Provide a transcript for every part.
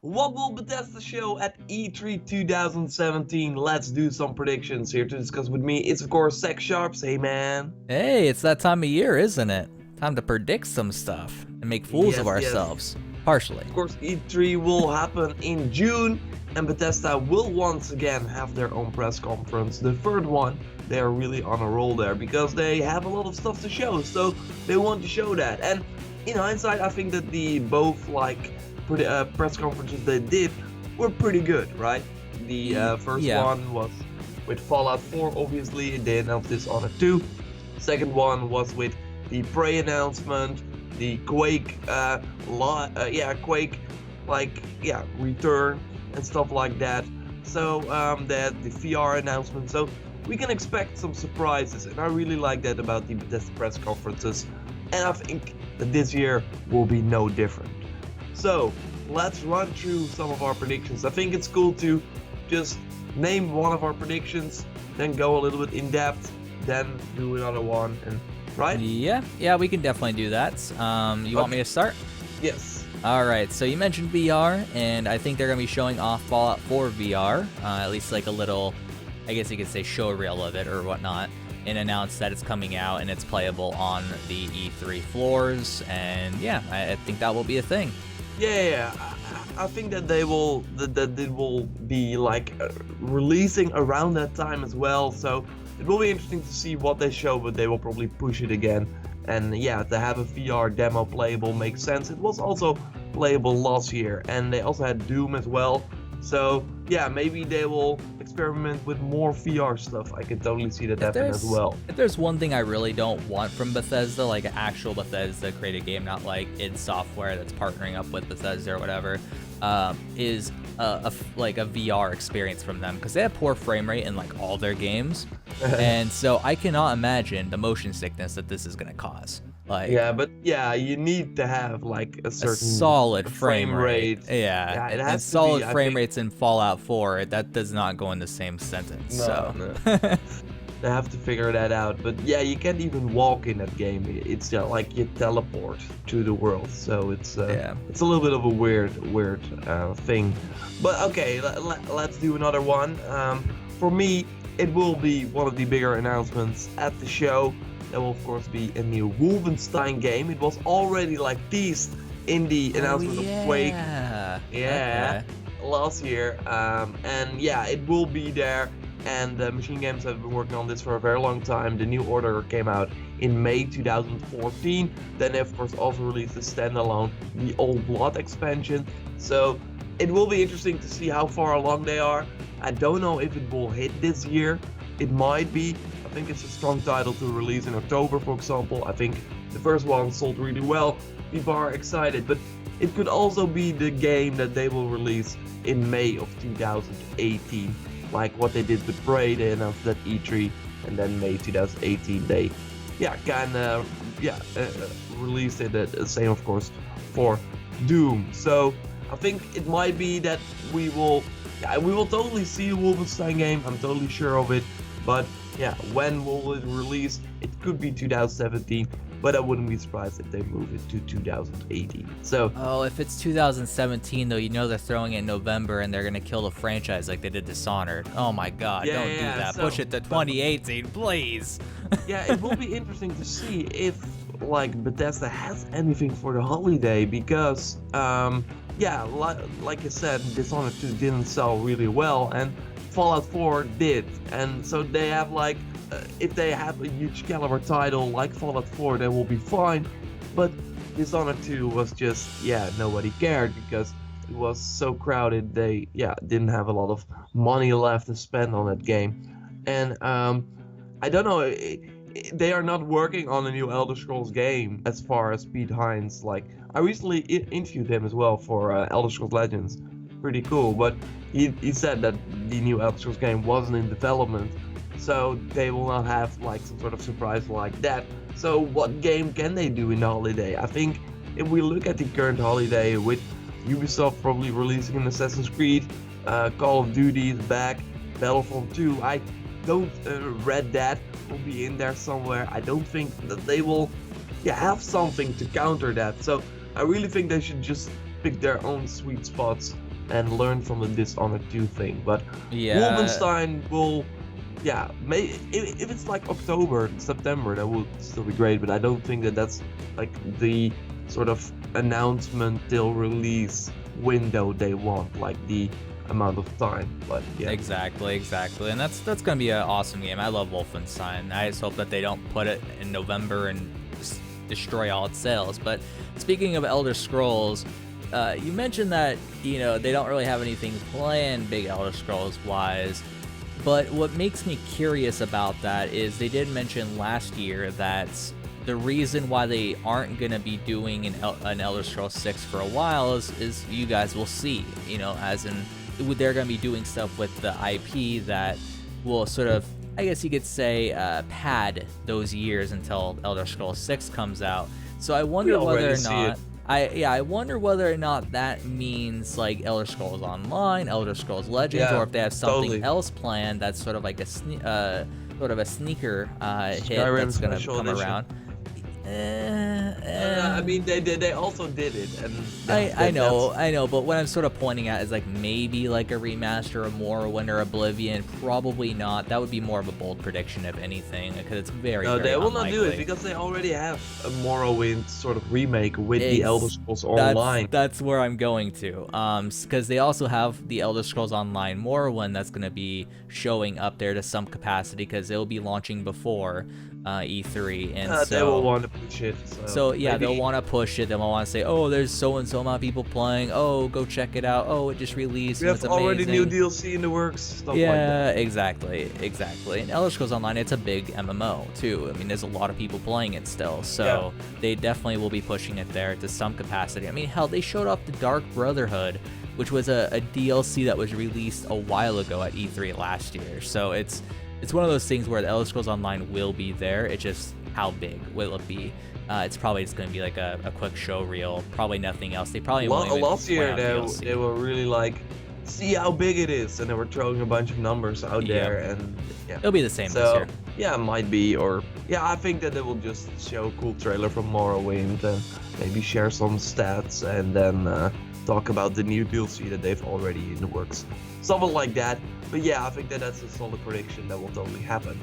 What will Bethesda show at E3 2017? Let's do some predictions. Here to discuss with me, it's of course Sex Sharps. Hey man. Hey, it's that time of year, isn't it? Time to predict some stuff and make fools of Yes. ourselves. Partially. Of course, E3 will happen in June, and Bethesda will once again have their own press conference. The third one, they are really on a roll there because they have a lot of stuff to show, so they want to show that. And in hindsight, I think that the both press conferences they did were pretty good, right? The first Yeah. one was with Fallout 4, obviously. They announced this on it too. Second one was with the Prey announcement, the Quake, Quake, return and stuff like that. So they had the VR announcement. So we can expect some surprises, and I really like that about the Bethesda press conferences. And I think that this year will be no different. So let's run through some of our predictions. I think it's cool to just name one of our predictions, then go a little bit in depth, then do another one, and right? Yeah, we can definitely do that. You want me to start? Yes. All right, so you mentioned VR, and I think they're going to be showing off Fallout 4 VR, at least like a little, I guess you could say show reel of it or whatnot, and announce that it's coming out and it's playable on the E3 floors, and yeah, I think that will be a thing. Yeah. I think that they will be releasing around that time as well. So it will be interesting to see what they show, but they will probably push it again. And yeah, to have a VR demo playable makes sense. It was also playable last year, and they also had Doom as well. So yeah, maybe they will experiment with more VR stuff. I can totally see that happen as well. If there's one thing I really don't want from Bethesda, like an actual Bethesda created game, not like id Software that's partnering up with Bethesda or whatever, is a VR experience from them, because they have poor frame rate in like all their games, and so I cannot imagine the motion sickness that this is gonna cause. Like, you need to have like a certain solid frame rate. Yeah, it has and to solid be, frame rates in Fallout 4. That does not go in the same sentence. No. They have to figure that out. But yeah, you can't even walk in that game. It's like you teleport to the world. So it's a little bit of a weird thing. But okay, let's do another one. For me, it will be one of the bigger announcements at the show. There will of course be a new Wolfenstein game. It was already teased in the announcement of Quake. Last year. And yeah, it will be there. And Machine Games have been working on this for a very long time. The New Order came out in May 2014. Then they of course also released the standalone, the Old Blood expansion. So it will be interesting to see how far along they are. I don't know if it will hit this year. It might be. I think it's a strong title to release in October, for example. I think the first one sold really well. People are excited, but it could also be the game that they will release in May of 2018, like what they did with Prey. They announced that E3, and then May 2018 they, released it. The same, of course, for Doom. So I think it might be that we will totally see a Wolfenstein game. I'm totally sure of it. But yeah, when will it release? It could be 2017, but I wouldn't be surprised if they move it to 2018. So if it's 2017 though, they're throwing it in November and they're gonna kill the franchise like they did Dishonored. Oh my God, don't do that. Push it to 2018, please. Yeah, it will be interesting to see if Bethesda has anything for the holiday, because like I said, Dishonored 2 didn't sell really well, and Fallout 4 did, and so they have if they have a huge caliber title like Fallout 4, they will be fine. But Dishonored 2 was just, nobody cared because it was so crowded. They didn't have a lot of money left to spend on that game, and I don't know. They are not working on a new Elder Scrolls game, as far as Pete Hines. I recently interviewed him as well for Elder Scrolls Legends. Pretty cool, but he said that the new Elder Scrolls game wasn't in development, so they will not have some sort of surprise like that. So what game can they do in the holiday? I think if we look at the current holiday with Ubisoft probably releasing an Assassin's Creed, Call of Duty is back, Battlefront 2, I don't Red Dead will be in there somewhere. I don't think that they will have something to counter that. So I really think they should just pick their own sweet spots and learn from the Dishonored 2 thing. But Yeah. Wolfenstein will, yeah, if it's like October, September, that would still be great. But I don't think that that's like the sort of announcement till release window they want, like the amount of time. But yeah, Exactly, and that's gonna be an awesome game. I love Wolfenstein. I just hope that they don't put it in November and just destroy all its sales. But speaking of Elder Scrolls, you mentioned that they don't really have anything planned, big Elder Scrolls wise. But what makes me curious about that is they did mention last year that the reason why they aren't going to be doing an Elder Scrolls 6 for a while is you guys will see, as in they're going to be doing stuff with the IP that will sort of, I guess you could say, pad those years until Elder Scrolls 6 comes out. So I wonder whether or not I wonder whether or not that means like Elder Scrolls Online, Elder Scrolls Legends, or if they have something else planned that's sort of like a sneaker hit that's gonna come around. I mean, they also did it, and I know, but what I'm sort of pointing at is like maybe like a remaster of Morrowind or Oblivion. Probably not. That would be more of a bold prediction, if anything, because it's very they will unlikely. not do it because they already have a Morrowind sort of remake with the Elder Scrolls Online. That's where I'm going to, because they also have the Elder Scrolls Online Morrowind that's going to be showing up there to some capacity because it'll be launching before E3, and so they will want to push it. So yeah, they'll want to push it. They'll want to say, "Oh, there's so and so amount of people playing. Oh, go check it out. Oh, it just released. We have it's amazing. already new DLC in the works." Stuff yeah, like that. exactly. And Elder Scrolls Online, it's a big MMO too. I mean, there's a lot of people playing it still, so they definitely will be pushing it there to some capacity. I mean, hell, they showed off the Dark Brotherhood, which was a DLC that was released a while ago at E3 last year. So it's one of those things where the Elder Scrolls Online will be there. It's just how big will it be? It's probably just going to be like a quick show reel. Probably nothing else. They probably won't even last year DLC. they were really like, see how big it is, and they were throwing a bunch of numbers out there, and it'll be the same this year. Yeah, it might be, or I think that they will just show a cool trailer from Morrowind and maybe share some stats, and then talk about the new DLC that they've already in the works, something like that. But yeah, I think that's a solid prediction that will totally happen.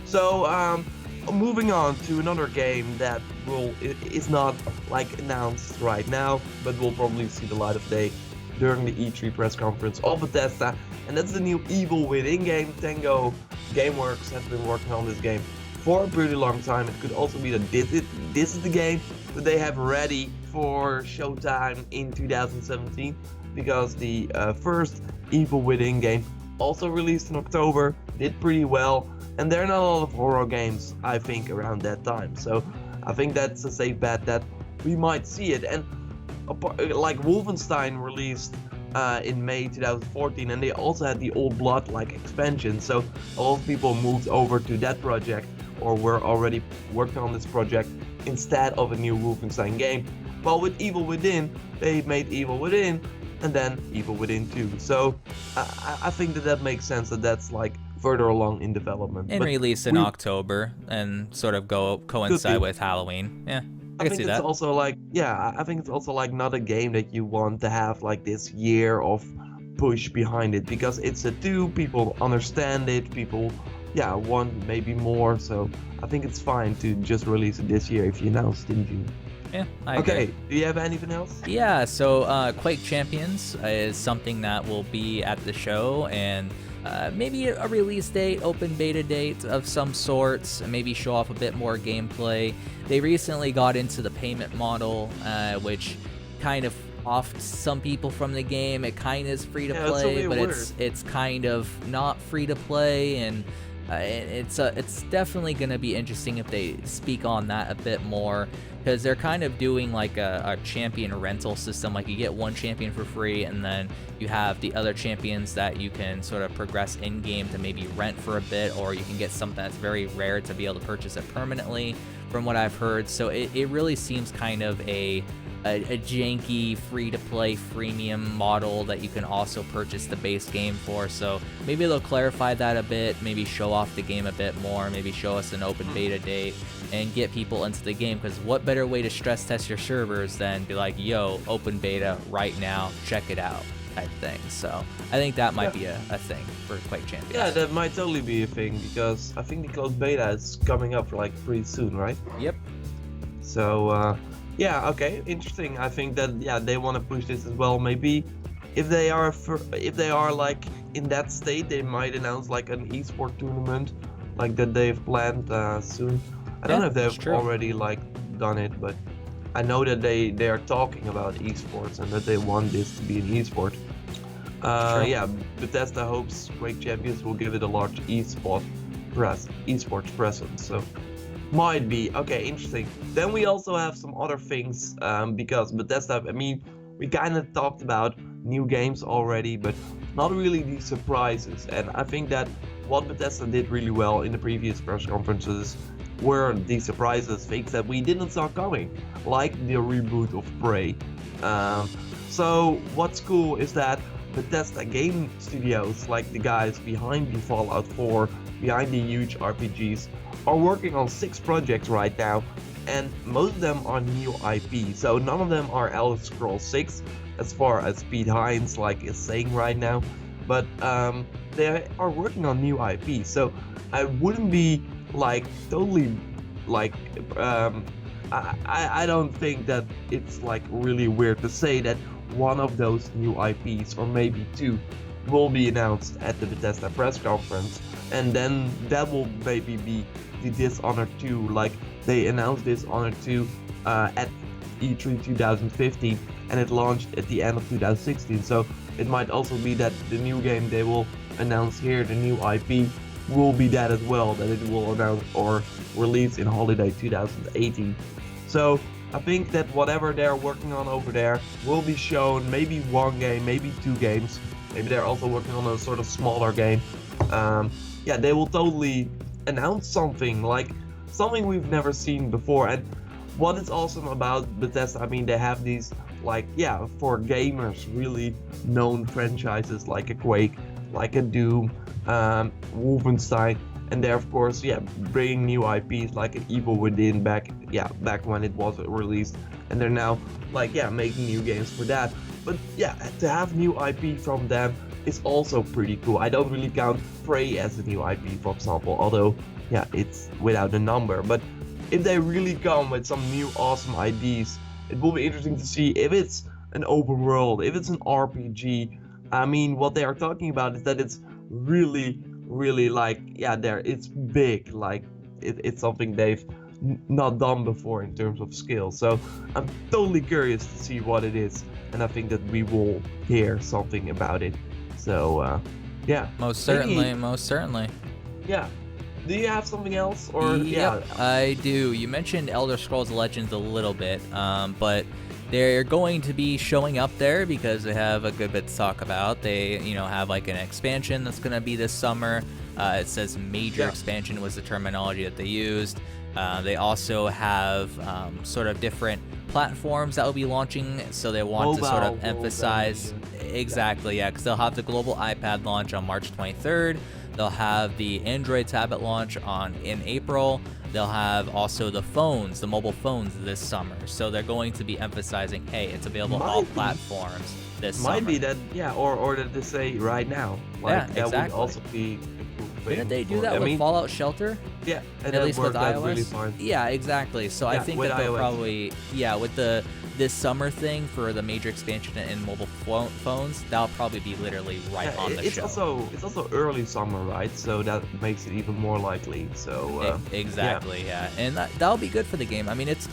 So moving on to another game that is not like announced right now, but will probably see the light of day during the E3 press conference of Bethesda, and that's the new Evil Within game. Tango Gameworks has been working on this game for a pretty long time. It could also be that this is the game that they have ready for showtime in 2017, because the first Evil Within game also released in October, did pretty well, and there are not a lot of horror games, I think, around that time. So I think that's a safe bet that we might see it. And like Wolfenstein released in May 2014, and they also had the Old Blood like expansion. So a lot of people moved over to that project, or were already working on this project instead of a new Wolfenstein game. But with Evil Within, they made Evil Within, and then Evil Within 2. So I think that makes sense that that's like further along in development. And release in October and sort of coincide with Halloween. Yeah, I can see that. Also like, I think it's also like not a game that you want to have like this year of push behind it, because it's a 2, people understand it, people want maybe more. So I think it's fine to just release it this year if you announced it in June. Yeah, I agree. Okay, do you have anything else? Yeah, so Quake Champions is something that will be at the show, and maybe a release date, open beta date of some sorts, maybe show off a bit more gameplay. They recently got into the payment model, which kind of offed some people from the game. It kind of is free to play, but it's kind of not free to play, and it's definitely going to be interesting if they speak on that a bit more, because they're kind of doing like a champion rental system. Like you get one champion for free, and then you have the other champions that you can sort of progress in game to maybe rent for a bit, or you can get something that's very rare to be able to purchase it permanently, from what I've heard. So it really seems kind of a janky free-to-play freemium model that you can also purchase the base game for. So maybe they'll clarify that a bit, maybe show off the game a bit more, maybe show us an open beta date and get people into the game, because what better way to stress test your servers than be like, yo, open beta right now, check it out. type thing. So I think that might be a thing for Quake Champions. Yeah, that might totally be a thing because I think the closed beta is coming up like pretty soon, right? Yep. So yeah, okay, interesting. I think that they want to push this as well. Maybe if they are like in that state, they might announce like an esport tournament like that they've planned soon. I don't know if they've already like done it, but I know that they are talking about esports and that they want this to be an esport. Yeah, Bethesda hopes Quake Champions will give it a large esports presence. So might be okay, interesting. Then we also have some other things because Bethesda. I mean, we kind of talked about new games already, but not really these surprises. And I think that what Bethesda did really well in the previous press conferences were these surprises, things that we didn't saw coming, like the reboot of Prey. So what's cool is that Bethesda game studios, like the guys behind the Fallout 4, behind the huge RPGs, are working on 6 projects right now, and most of them are new IP. So none of them are Elder Scrolls 6, as far as Pete Hines is saying right now, but they are working on new IP. So I wouldn't be like totally like I don't think that it's like really weird to say that one of those new IPs, or maybe 2, will be announced at the Bethesda press conference, and then that will maybe be the Dishonored 2, like they announced Dishonored 2 at E3 2015, and it launched at the end of 2016. So it might also be that the new game they will announce here, the new IP, will be that as well, that it will announce or release in holiday 2018. So I think that whatever they're working on over there will be shown, maybe 1 game, maybe 2 games. Maybe they're also working on a sort of smaller game. Yeah, they will totally announce something, like something we've never seen before. And what is awesome about Bethesda, I mean, they have these, like, yeah, for gamers, really known franchises like a Quake, like a Doom, Wolfenstein, and they're of course, yeah, bringing new IPs like an Evil Within back when it was released, and they're now like, yeah, making new games for that. But yeah, to have new IP from them is also pretty cool. I don't really count Prey as a new IP, for example, although yeah, it's without a number. But if they really come with some new awesome ideas, it will be interesting to see if it's an open world, if it's an RPG. I mean, what they are talking about is that it's really like, yeah, it's big, like it's something they've not done before in terms of skill. So I'm totally curious to see what it is, and I think that we will hear something about it. So yeah, most certainly. Yeah, do you have something else, or Yep, I do. You mentioned Elder Scrolls Legends a little bit, but they're going to be showing up there because they have a good bit to talk about. They, have like an expansion that's going to be this summer. It says major expansion was the terminology that they used. They also have sort of different platforms that will be launching, so they want to sort of emphasize because they'll have the global iPad launch on March 23rd. They'll have the Android tablet launch in April. They'll have also the mobile phones this summer. So they're going to be emphasizing, hey, it's available on all platforms this summer. Might be that, or that they say right now. Like, that would also be a cool thing. Didn't they do that with Fallout Shelter? Yeah, and at least with iOS. Really fine. Yeah, exactly. So I think that they'll probably, with this summer thing for the major expansion in mobile phones, that'll probably be literally right on the show. It's also early summer, right? So that makes it even more likely. So exactly, and that'll be good for the game. I mean, it's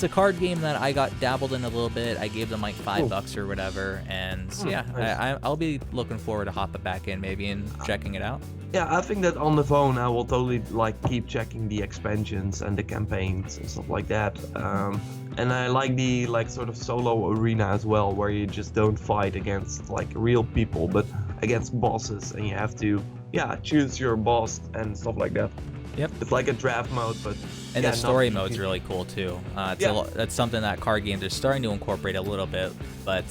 a card game that I got dabbled in a little bit. I gave them like $5 or whatever, and nice. I'll be looking forward to hopping back in maybe and checking it out. Yeah, I think that on the phone I will totally keep checking the expansions and the campaigns and stuff like that. And I like the sort of solo arena as well, where you just don't fight against real people, but against bosses, and you have to choose your boss and stuff like that. Yep. It's like a draft mode, but the story mode's really cool too. That's something that card games are starting to incorporate a little bit, but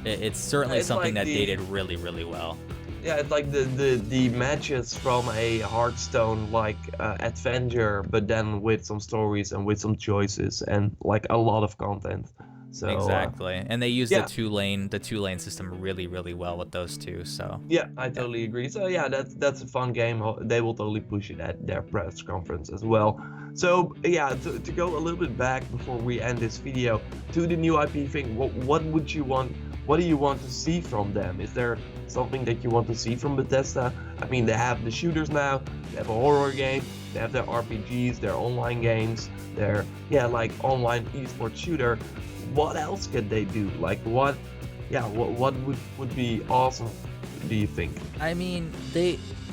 it's certainly something that dated really, really well. Yeah, it's like the matches from a Hearthstone adventure, but then with some stories and with some choices and a lot of content. So Exactly, and they use yeah. the two lane system really well with those two. So Yeah, I totally agree. So yeah, that's a fun game. They will totally push it at their press conference as well. So yeah, to go a little bit back before we end this video to the new IP thing, what would you want? What do you want to see from them? Is there something that you want to see from Bethesda? I mean, they have the shooters now. They have a horror game. They have their RPGs, their online games, their like online esports shooter. What else could they do? Like what? Yeah, what would be awesome? Do you think? I mean,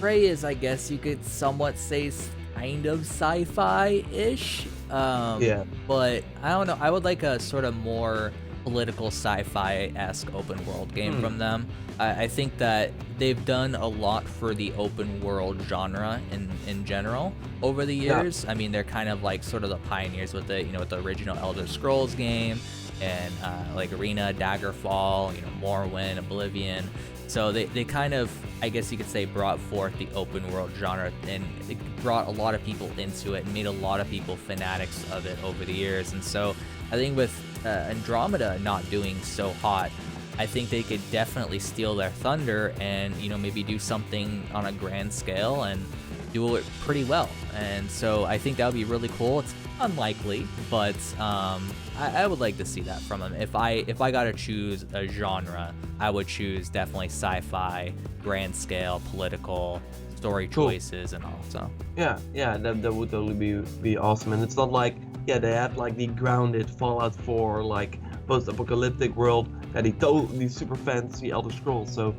Prey is, I guess you could somewhat say, kind of sci-fi-ish. Yeah. But I don't know. I would like a sort of more political sci-fi-esque open world game from them. I think that they've done a lot for the open world genre in general over the years. I mean, they're kind of like sort of the pioneers with it, with the original Elder Scrolls game and like Arena, Daggerfall, Morrowind, Oblivion. So they kind of, I guess you could say, brought forth the open world genre, and it brought a lot of people into it and made a lot of people fanatics of it over the years. And so I think with Andromeda not doing so hot, I think they could definitely steal their thunder and, maybe do something on a grand scale and do it pretty well. And so I think that would be really cool. It's unlikely, but I would like to see that from them. If I got to choose a genre, I would choose definitely sci-fi, grand scale, political, story choices, and all. So yeah, that would totally be awesome. And it's not like they have like the grounded Fallout 4 like post-apocalyptic world that he totally super fantasy Elder Scrolls. So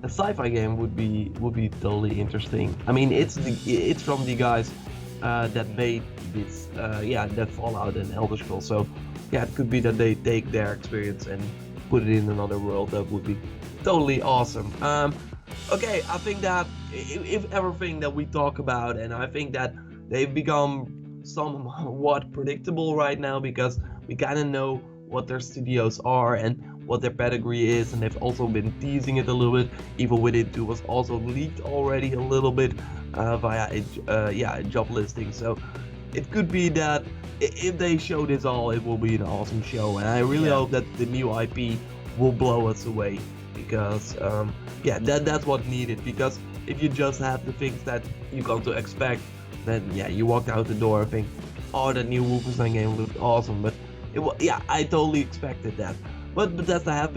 a sci-fi game would be totally interesting. I mean, it's from the guys that made this that Fallout and Elder Scrolls. So yeah, it could be that they take their experience and put it in another world. That would be totally awesome. Okay, I think that if everything that we talk about, and I think that they've become somewhat predictable right now because we kind of know what their studios are and what their pedigree is, and they've also been teasing it a little bit. Evil Within 2 was also leaked already a little bit via a job listing. So it could be that if they show this all, it will be an awesome show, and I really hope that the new IP will blow us away, because that's what needed. Because if you just have the things that you come to expect, then you walk out the door and think, oh, that new Wolfenstein game looked awesome, but I totally expected that. But Bethesda have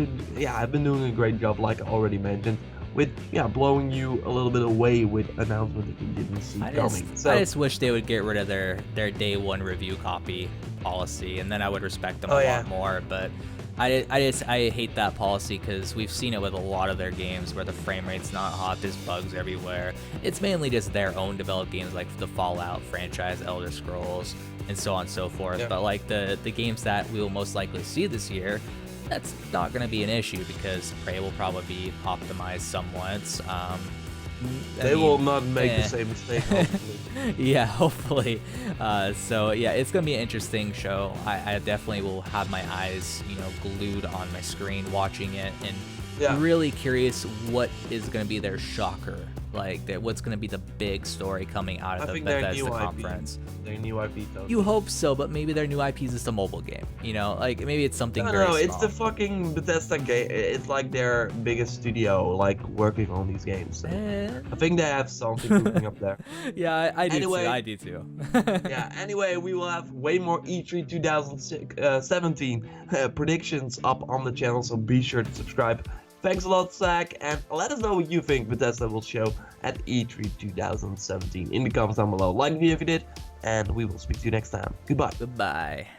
been doing a great job, like I already mentioned, with blowing you a little bit away with announcements that you didn't see coming. I just wish they would get rid of their day one review copy policy, and then I would respect them a lot more. But I hate that policy because we've seen it with a lot of their games where the frame rate's not hot, there's bugs everywhere. It's mainly just their own developed games like the Fallout franchise, Elder Scrolls, and so on and so forth. But like the games that we will most likely see this year, that's not going to be an issue because Prey will probably be optimized somewhat. They will not make the same mistake, hopefully. Yeah, hopefully. So yeah, it's gonna be an interesting show. I definitely will have my eyes, glued on my screen watching it, and really curious what is gonna be their shocker. Like, what's gonna be the big story coming out of the Bethesda conference? Their new IP, though. You hope so, but maybe their new IP is just a mobile game. Like maybe it's something very small. It's the fucking Bethesda game. It's like their biggest studio, like working on these games. So I think they have something cooking up there. Yeah, I do too. Anyway, we will have way more E3 2017 predictions up on the channel, so be sure to subscribe. Thanks a lot, Zach, and let us know what you think Bethesda will show at E3 2017 in the comments down below. Like the video if you did, and we will speak to you next time. Goodbye. Goodbye.